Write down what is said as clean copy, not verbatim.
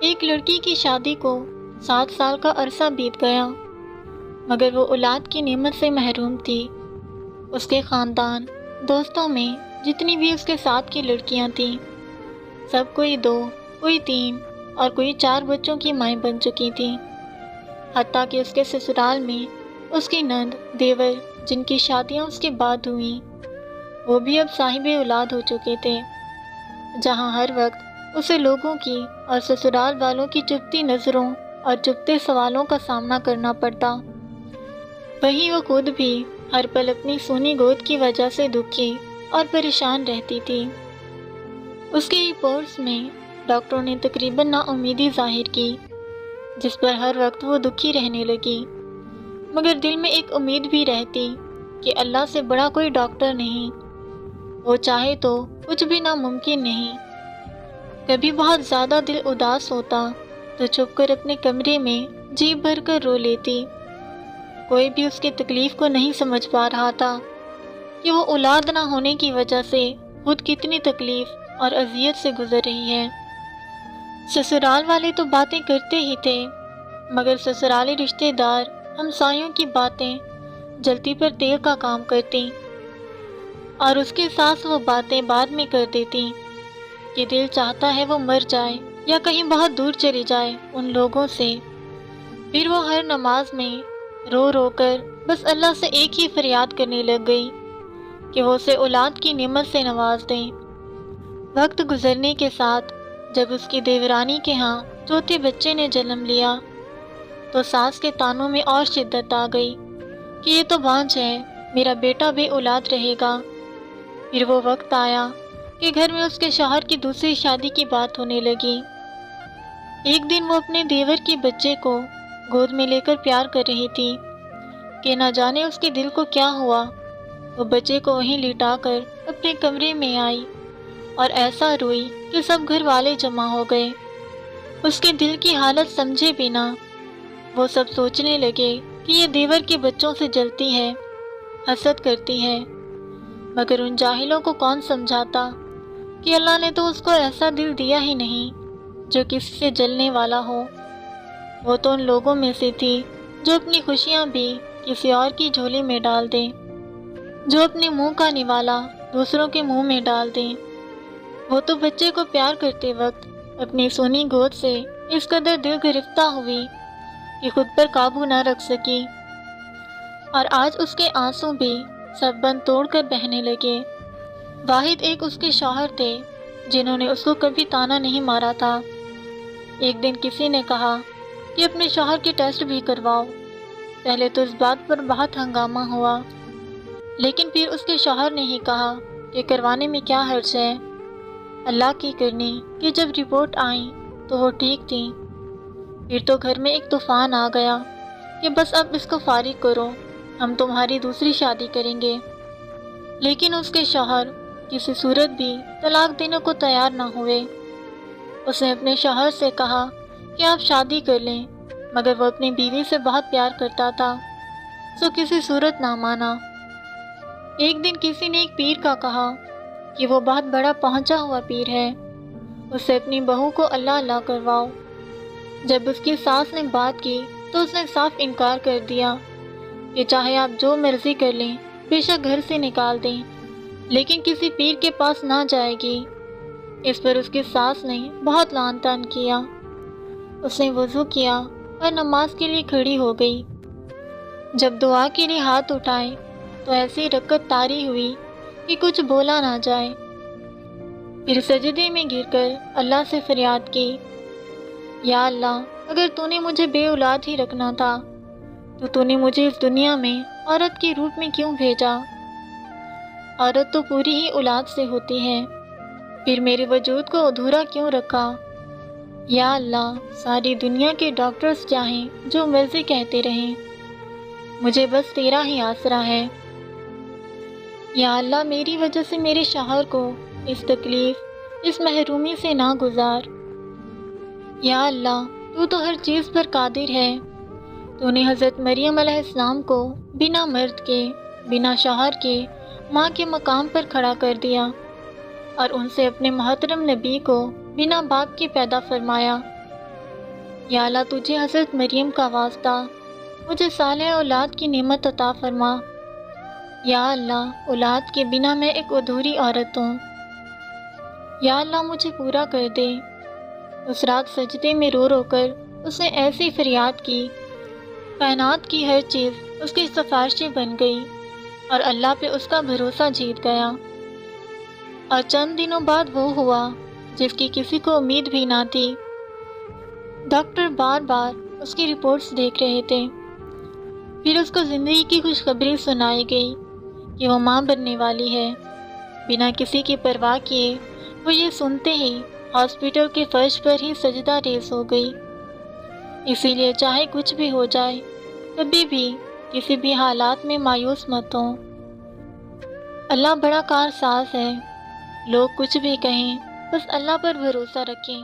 ایک لڑکی کی شادی کو 7 سال کا عرصہ بیت گیا، مگر وہ اولاد کی نعمت سے محروم تھی۔ اس کے خاندان، دوستوں میں جتنی بھی اس کے ساتھ کی لڑکیاں تھیں، سب کوئی 2، کوئی 3 اور کوئی 4 بچوں کی مائیں بن چکی تھیں۔ حتیٰ کہ اس کے سسرال میں اس کی نند، دیور، جن کی شادیاں اس کے بعد ہوئیں، وہ بھی اب صاحب اولاد ہو چکے تھے۔ جہاں ہر وقت اسے لوگوں کی اور سسرال والوں کی چبھتی نظروں اور چبھتے سوالوں کا سامنا کرنا پڑتا، وہیں وہ خود بھی ہر پل اپنی سونی گود کی وجہ سے دکھی اور پریشان رہتی تھی۔ اس کی رپورٹس میں ڈاکٹروں نے تقریباً نا امیدی ظاہر کی، جس پر ہر وقت وہ دکھی رہنے لگی، مگر دل میں ایک امید بھی رہتی کہ اللہ سے بڑا کوئی ڈاکٹر نہیں، وہ چاہے تو کچھ بھی ناممکن نہیں۔ کبھی بہت زیادہ دل اداس ہوتا تو چھپ کر اپنے کمرے میں جی بھر کر رو لیتی۔ کوئی بھی اس کی تکلیف کو نہیں سمجھ پا رہا تھا کہ وہ اولاد نہ ہونے کی وجہ سے خود کتنی تکلیف اور اذیت سے گزر رہی ہے۔ سسرال والے تو باتیں کرتے ہی تھے، مگر سسرالی رشتہ دار، ہمسایوں کی باتیں جلتی پر تیل کا کام کرتی، اور اس کے ساتھ وہ باتیں بعد میں کر دیتی کہ دل چاہتا ہے وہ مر جائے یا کہیں بہت دور چلی جائے ان لوگوں سے۔ پھر وہ ہر نماز میں رو رو کر بس اللہ سے ایک ہی فریاد کرنے لگ گئی کہ وہ اسے اولاد کی نعمت سے نواز دیں۔ وقت گزرنے کے ساتھ جب اس کی دیورانی کے ہاں چوتھے بچے نے جنم لیا تو ساس کے تانوں میں اور شدت آ گئی کہ یہ تو بانجھ ہے، میرا بیٹا بے اولاد رہے گا۔ پھر وہ وقت آیا کہ گھر میں اس کے شوہر کی دوسری شادی کی بات ہونے لگی۔ ایک دن وہ اپنے دیور کے بچے کو گود میں لے کر پیار کر رہی تھی کہ نہ جانے اس کے دل کو کیا ہوا، وہ بچے کو وہیں لٹا کر اپنے کمرے میں آئی اور ایسا روئی کہ سب گھر والے جمع ہو گئے۔ اس کے دل کی حالت سمجھے بنا وہ سب سوچنے لگے کہ یہ دیور کے بچوں سے جلتی ہے، حسد کرتی ہے، مگر ان جاہلوں کو کون سمجھاتا کہ اللہ نے تو اس کو ایسا دل دیا ہی نہیں جو کسی سے جلنے والا ہو۔ وہ تو ان لوگوں میں سے تھی جو اپنی خوشیاں بھی کسی اور کی جھولی میں ڈال دیں، جو اپنے منہ کا نوالا دوسروں کے منہ میں ڈال دیں۔ وہ تو بچے کو پیار کرتے وقت اپنی سونی گود سے اس قدر دل گرفتہ ہوئی کہ خود پر قابو نہ رکھ سکی، اور آج اس کے آنسو بھی سب بند توڑ کر بہنے لگے۔ واحد ایک اس کے شوہر تھے جنہوں نے اس کو کبھی تانا نہیں مارا تھا۔ ایک دن کسی نے کہا کہ اپنے شوہر کے ٹیسٹ بھی کرواؤ۔ پہلے تو اس بات پر بہت ہنگامہ ہوا، لیکن پھر اس کے شوہر نے ہی کہا کہ کروانے میں کیا حرج ہے، اللہ کی کرنی کہ جب رپورٹ آئیں تو وہ ٹھیک تھیں۔ پھر تو گھر میں ایک طوفان آ گیا کہ بس اب اس کو فارغ کرو، ہم تمہاری دوسری شادی کریں گے۔ لیکن اس کے شوہر کسی صورت بھی طلاق دینے کو تیار نہ ہوئے۔ اس نے اپنے شوہر سے کہا کہ آپ شادی کر لیں، مگر وہ اپنی بیوی سے بہت پیار کرتا تھا، سو کسی صورت نہ مانا۔ ایک دن کسی نے ایک پیر کا کہا کہ وہ بہت بڑا پہنچا ہوا پیر ہے، اس سے اپنی بہو کو اللہ اللہ کرواؤ۔ جب اس کی ساس نے بات کی تو اس نے صاف انکار کر دیا کہ چاہے آپ جو مرضی کر لیں، بے شک گھر سے نکال دیں، لیکن کسی پیر کے پاس نہ جائے گی۔ اس پر اس کی ساس نے بہت لعن طعن کیا۔ اس نے وضو کیا اور نماز کے لیے کھڑی ہو گئی۔ جب دعا کے لیے ہاتھ اٹھائے تو ایسی رکعت طاری ہوئی کہ کچھ بولا نہ جائے۔ پھر سجدے میں گر کر اللہ سے فریاد کی، یا اللہ، اگر تو نے مجھے بے اولاد ہی رکھنا تھا تو نے مجھے اس دنیا میں عورت کے روپ میں کیوں بھیجا؟ عورت تو پوری ہی اولاد سے ہوتی ہے، پھر میرے وجود کو ادھورا کیوں رکھا؟ یا اللہ، ساری دنیا کے ڈاکٹرز چاہیں جو مرضی کہتے رہیں، مجھے بس تیرا ہی آسرا ہے۔ یا اللہ، میری وجہ سے میرے شوہر کو اس تکلیف، اس محرومی سے نہ گزار۔ یا اللہ، تو ہر چیز پر قادر ہے، تو نے حضرت مریم علیہ السلام کو بنا مرد کے، بنا شوہر کے، ماں کے مقام پر کھڑا کر دیا، اور ان سے اپنے محترم نبی کو بنا باپ کے پیدا فرمایا۔ یا اللہ تجھے حضرت مریم کا واسطہ مجھے صالح اولاد کی نعمت عطا فرما۔ یا اللہ اولاد کے بنا میں ایک ادھوری عورت ہوں، یا اللہ مجھے پورا کر دے۔ اس رات سجدے میں رو رو کر اس نے ایسی فریاد کی، کائنات کی ہر چیز اس کی سفارشی بن گئی اور اللہ پہ اس کا بھروسہ جیت گیا۔ اور چند دنوں بعد وہ ہوا جس کی کسی کو امید بھی نہ تھی۔ ڈاکٹر بار بار اس کی رپورٹس دیکھ رہے تھے۔ پھر اس کو زندگی کی خوشخبری سنائی گئی کہ وہ ماں بننے والی ہے۔ بنا کسی کی پرواہ کیے وہ یہ سنتے ہی ہاسپٹل کے فرش پر ہی سجدہ ریز ہو گئی۔ اسی لیے چاہے کچھ بھی ہو جائے، کبھی بھی کسی بھی حالات میں مایوس مت ہو۔ اللہ بڑا کارساز ہے، لوگ کچھ بھی کہیں، بس اللہ پر بھروسہ رکھیں۔